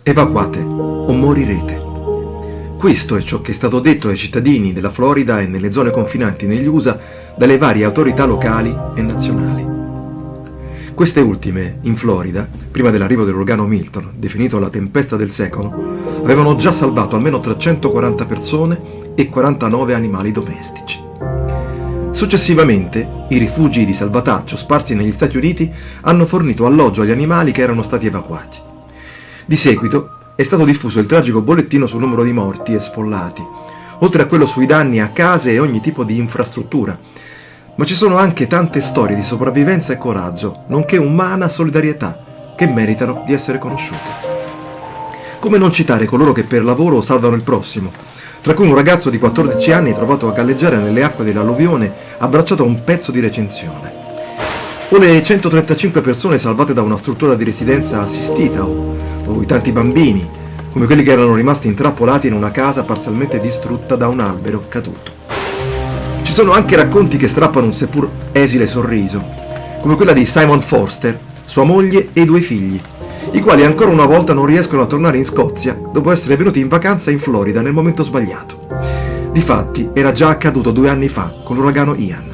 Evacuate o morirete. Questo è ciò che è stato detto ai cittadini della Florida e nelle zone confinanti negli USA dalle varie autorità locali e nazionali. Queste ultime, in Florida, prima dell'arrivo dell'uragano Milton, definito la tempesta del secolo, avevano già salvato almeno 340 persone e 49 animali domestici. Successivamente, i rifugi di salvataggio sparsi negli Stati Uniti hanno fornito alloggio agli animali che erano stati evacuati. Di seguito è stato diffuso il tragico bollettino sul numero di morti e sfollati, oltre a quello sui danni a case e ogni tipo di infrastruttura. Ma ci sono anche tante storie di sopravvivenza e coraggio, nonché umana solidarietà, che meritano di essere conosciute. Come non citare coloro che per lavoro salvano il prossimo, tra cui un ragazzo di 14 anni trovato a galleggiare nelle acque dell'alluvione abbracciato a un pezzo di recinzione. O le 135 persone salvate da una struttura di residenza assistita, o i tanti bambini, come quelli che erano rimasti intrappolati in una casa parzialmente distrutta da un albero caduto. Ci sono anche racconti che strappano un seppur esile sorriso, come quella di Simon Forster, sua moglie e i 2 figli, i quali ancora una volta non riescono a tornare in Scozia dopo essere venuti in vacanza in Florida nel momento sbagliato. Difatti era già accaduto 2 anni fa con l'uragano Ian.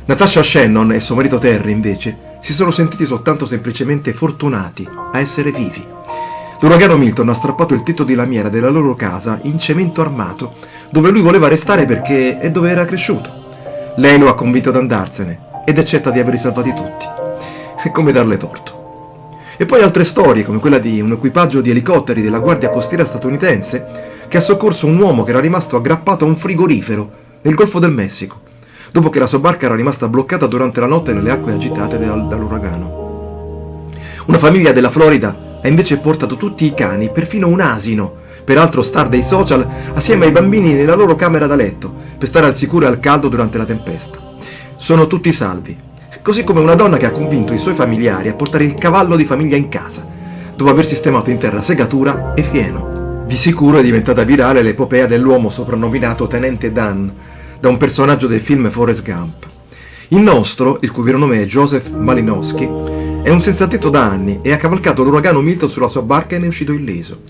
Natasha Shannon e suo marito Terry, invece, si sono sentiti soltanto semplicemente fortunati a essere vivi. L'uragano Milton ha strappato il tetto di lamiera della loro casa in cemento armato, dove lui voleva restare perché è dove era cresciuto. Lei lo ha convinto ad andarsene ed accetta di averli salvati tutti. È come darle torto. E poi altre storie, come quella di un equipaggio di elicotteri della Guardia Costiera statunitense che ha soccorso un uomo che era rimasto aggrappato a un frigorifero nel Golfo del Messico, dopo che la sua barca era rimasta bloccata durante la notte nelle acque agitate dall'uragano. Una famiglia della Florida ha invece portato tutti i cani, perfino un asino, peraltro star dei social, assieme ai bambini nella loro camera da letto, per stare al sicuro e al caldo durante la tempesta. Sono tutti salvi, così come una donna che ha convinto i suoi familiari a portare il cavallo di famiglia in casa, dopo aver sistemato in terra segatura e fieno. Di sicuro è diventata virale l'epopea dell'uomo soprannominato Tenente Dan, da un personaggio del film Forrest Gump. Il nostro, il cui vero nome è Joseph Malinowski, è un senzatetto da anni e ha cavalcato l'uragano Milton sulla sua barca e ne è uscito illeso.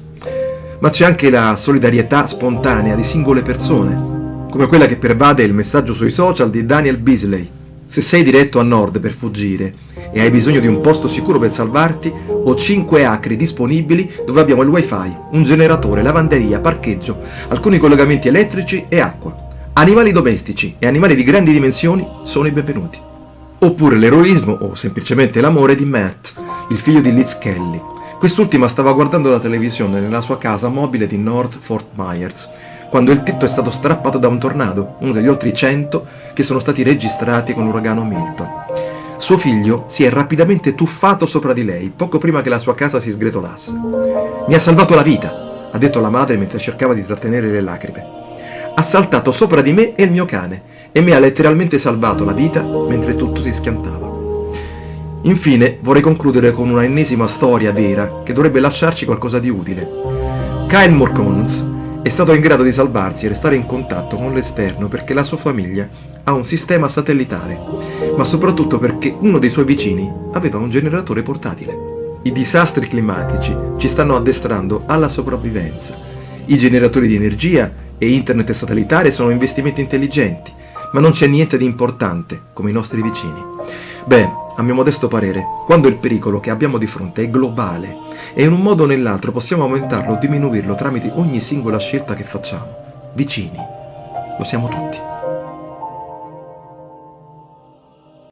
Ma c'è anche la solidarietà spontanea di singole persone, come quella che pervade il messaggio sui social di Daniel Beasley. Se sei diretto a nord per fuggire e hai bisogno di un posto sicuro per salvarti, ho 5 acri disponibili dove abbiamo il wifi, un generatore, lavanderia, parcheggio, alcuni collegamenti elettrici e acqua. Animali domestici e animali di grandi dimensioni sono i benvenuti. Oppure l'eroismo o semplicemente l'amore di Matt, il figlio di Liz Kelly. Quest'ultima stava guardando la televisione nella sua casa mobile di North Fort Myers, quando il tetto è stato strappato da un tornado, uno degli oltre 100 che sono stati registrati con l'uragano Milton. Suo figlio si è rapidamente tuffato sopra di lei, poco prima che la sua casa si sgretolasse. «Mi ha salvato la vita», ha detto la madre mentre cercava di trattenere le lacrime. «Ha saltato sopra di me e il mio cane e mi ha letteralmente salvato la vita mentre tutto si schiantava». Infine vorrei concludere con una ennesima storia vera che dovrebbe lasciarci qualcosa di utile. Kyle Morcons è stato in grado di salvarsi e restare in contatto con l'esterno perché la sua famiglia ha un sistema satellitare, ma soprattutto perché uno dei suoi vicini aveva un generatore portatile. I disastri climatici ci stanno addestrando alla sopravvivenza. I generatori di energia e internet satellitare sono investimenti intelligenti, ma non c'è niente di importante come i nostri vicini. Beh, a mio modesto parere, quando il pericolo che abbiamo di fronte è globale e in un modo o nell'altro possiamo aumentarlo o diminuirlo tramite ogni singola scelta che facciamo, vicini lo siamo tutti.